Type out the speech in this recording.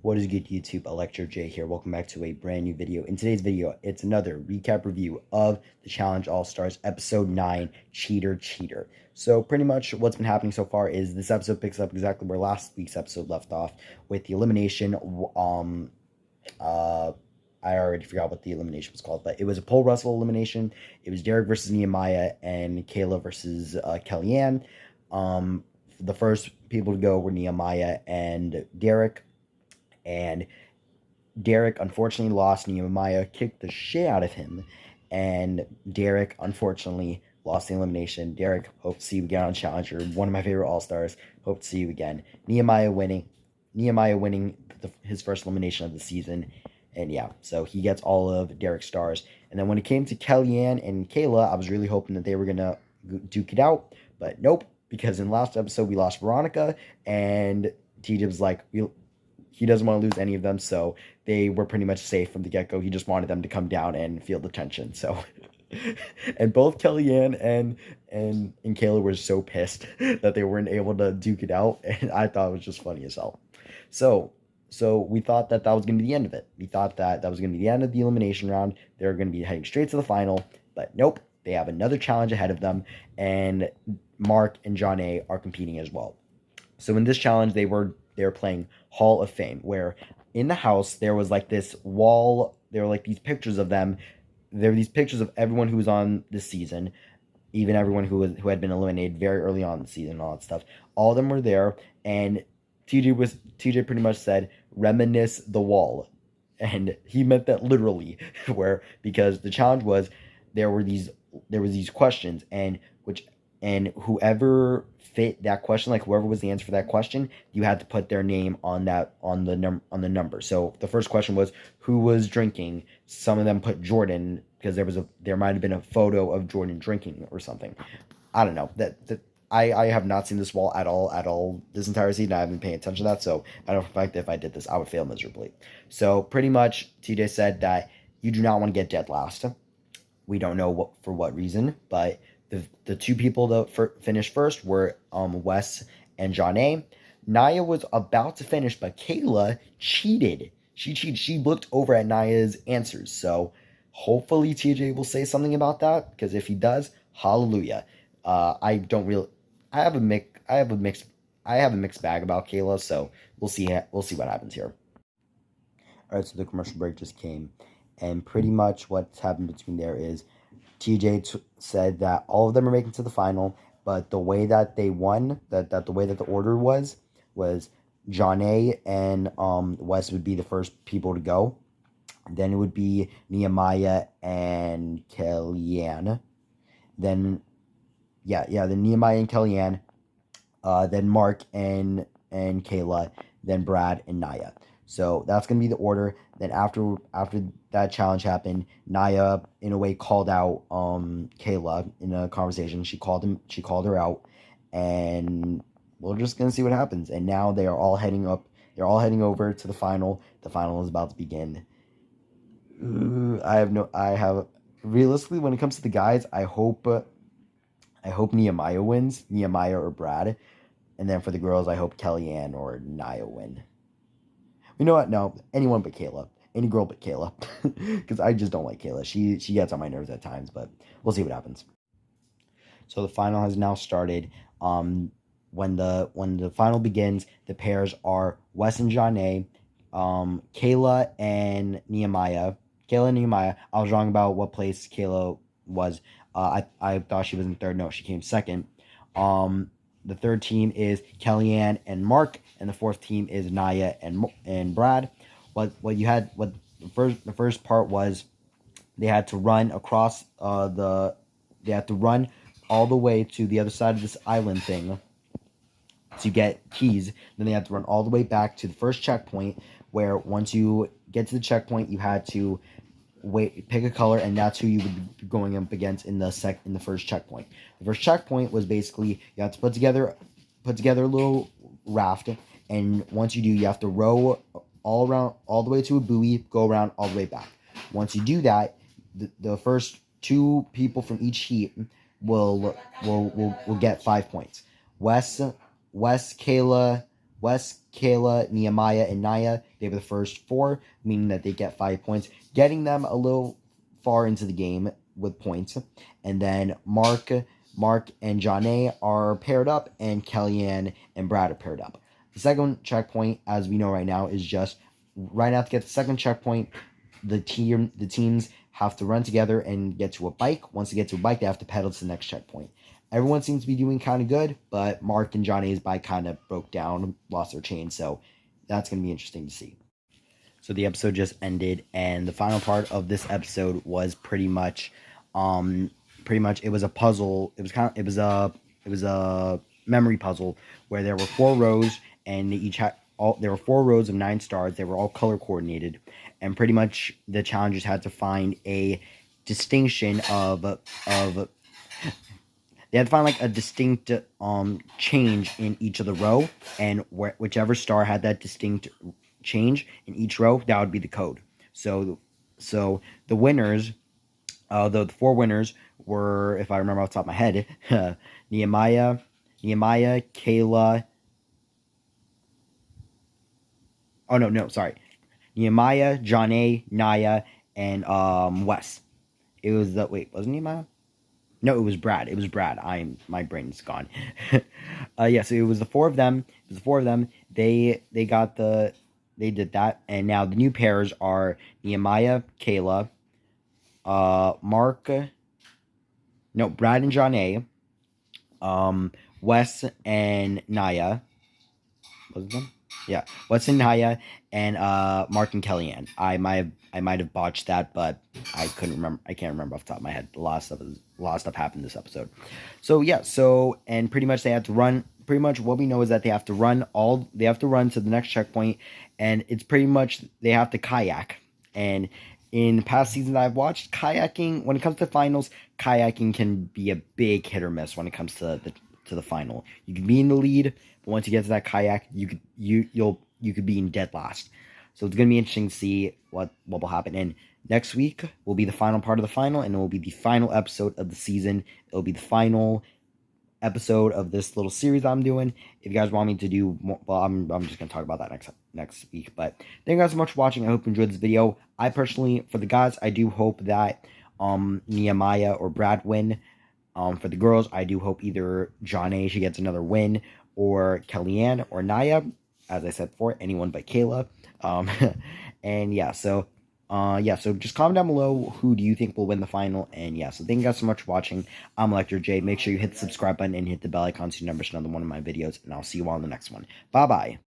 What is good, YouTube? Electro J here. Welcome back to a brand new video. In today's video, it's another recap review of the Challenge All-Stars Episode 9, Cheater Cheater. So pretty much what's been happening so far is this episode picks up exactly where last week's episode left off with the elimination. I already forgot what the elimination was called, but it was a pole wrestle elimination. It was Derek versus Nehemiah and Kayla versus Kellyanne. The first people to go were Nehemiah and Derek. And Derek unfortunately lost. Nehemiah kicked the shit out of him. And Derek unfortunately lost the elimination. Derek, hope to see you again on Challenger. One of my favorite All-Stars. Hope to see you again. Nehemiah winning his first elimination of the season. And yeah, so he gets all of Derek's stars. And then when it came to Kellyanne and Kayla, I was really hoping that they were going to duke it out. But nope, because in last episode we lost Veronica. And TJ was like, he doesn't want to lose any of them, so they were pretty much safe from the get-go. He just wanted them to come down and feel the tension. So, and both Kellyanne and Kayla were so pissed that they weren't able to duke it out, and I thought it was just funny as hell. So we thought that was going to be the end of it. We thought that was going to be the end of the elimination round. They were going to be heading straight to the final, but nope. They have another challenge ahead of them, and Mark and John A are competing as well. So in this challenge, they were playing Hall of Fame, where in the house there was like this wall. There were like these pictures of them. There were these pictures of everyone who was on this season, even everyone who had been eliminated very early on in the season and all that stuff. All of them were there, and TJ pretty much said, "Reminisce the wall," and he meant that literally, because the challenge was there were these questions, and whoever fit that question, like whoever was the answer for that question, you had to put their name on the number. So the first question was who was drinking. Some of them put Jordan because there might have been a photo of Jordan drinking or something. I don't know. I have not seen this wall at all this entire season. I haven't been paying attention to that, so I know for a fact that if I did this, I would fail miserably. So pretty much TJ said that you do not want to get dead last. We don't know for what reason, but the two people that finished first were Wes and John A. Naya was about to finish, but Kayla cheated. She cheated. She looked over at Naya's answers. So hopefully TJ will say something about that, because if he does, hallelujah. I have a mixed bag about Kayla, so we'll see what happens here. All right, so the commercial break just came, and pretty much what's happened between there is TJ said that all of them are making to the final, but the way that they won, the way that the order was John A and Wes would be the first people to go. Then it would be Nehemiah and Kellyanne. Then Nehemiah and Kellyanne. Then Mark and Kayla. Then Brad and Naya. So that's going to be the order. Then after that challenge happened, Naya, in a way, called out Kayla in a conversation. She called her out, and we're just going to see what happens. And now they are all heading up. They're all heading over to the final. The final is about to begin. Realistically, when it comes to the guys, I hope Nehemiah wins, Nehemiah or Brad. And then for the girls, I hope Kellyanne or Naya win. You know what? No, anyone but Kayla. Any girl but Kayla. Because I just don't like Kayla. She gets on my nerves at times, but we'll see what happens. So the final has now started. When the final begins, the pairs are Wes and John A, Kayla and Nehemiah. I was wrong about what place Kayla was. I thought she was in third. No, she came second. The third team is Kellyanne and Mark, and the fourth team is Naya and Brad. The first part was they had to run across they had to run all the way to the other side of this island thing to get keys. Then they had to run all the way back to the first checkpoint, where once you get to the checkpoint, you had to pick a color, and that's who you would be going up against in the first checkpoint. The first checkpoint was basically you have to put together a little raft, and once you do, you have to row all around, all the way to a buoy, go around all the way back. Once you do that, the first two people from each heat will get 5 points. Wes, Kayla, Wes, Kayla, Nehemiah, and Naya, they were the first 4, meaning that they get 5 points, getting them a little far into the game with points. And then Mark and Janae are paired up, and Kellyanne and Brad are paired up. The second checkpoint, as we know right now, is just right now to get the second checkpoint, the teams have to run together and get to a bike. Once they get to a bike, they have to pedal to the next checkpoint. Everyone seems to be doing kind of good, but Mark and Johnny's bike kind of broke down, lost their chain, so that's going to be interesting to see. So the episode just ended, and the final part of this episode was pretty much it was a puzzle. It was a memory puzzle where there were 4 rows, and they each had there were 4 rows of 9 stars. They were all color coordinated, and pretty much the challengers had to find a distinction of they had to find like a distinct change in each of the row, and whichever star had that distinct change in each row, that would be the code. So the winners, the 4 winners were, if I remember off the top of my head, Nehemiah, Kayla. Oh no, sorry. Nehemiah, Janae, Naya, and Wes. It was wasn't Nehemiah? No, it was Brad. My brain's gone. Yeah, so it was the 4 of them. They did that, and now the new pairs are Nehemiah, Kayla, Brad and Janae, Wes and Naya. Was it them? Yeah, Wes and Naya, and Mark and Kellyanne. I might have botched that, but I couldn't remember. I can't remember off the top of my head. A lot of stuff happened this episode. So yeah, and pretty much they had to run. Pretty much what we know is that they have to run to the next checkpoint, and it's pretty much they have to kayak. And in past seasons I've watched, kayaking, when it comes to finals, kayaking can be a big hit or miss when it comes to the final. You can be in the lead, but once you get to that kayak, you could be in dead last. So it's gonna be interesting to see what will happen. And next week will be the final part of the final, and it will be the final episode of the season. It'll be the final episode of this little series I'm doing. If you guys want me to do more, well, I'm just gonna talk about that next week. But thank you guys so much for watching. I hope you enjoyed this video. I personally, for the guys, I do hope that Nehemiah or Brad win. For the girls, I do hope either Janae, she gets another win, or Kellyanne or Naya. As I said before, anyone but Kayla. And yeah, so just comment down below who do you think will win the final. And yeah, so thank you guys so much for watching. I'm Electro J. Make sure you hit the subscribe button and hit the bell icon so you never miss another one of my videos, and I'll see you all in the next one. Bye bye.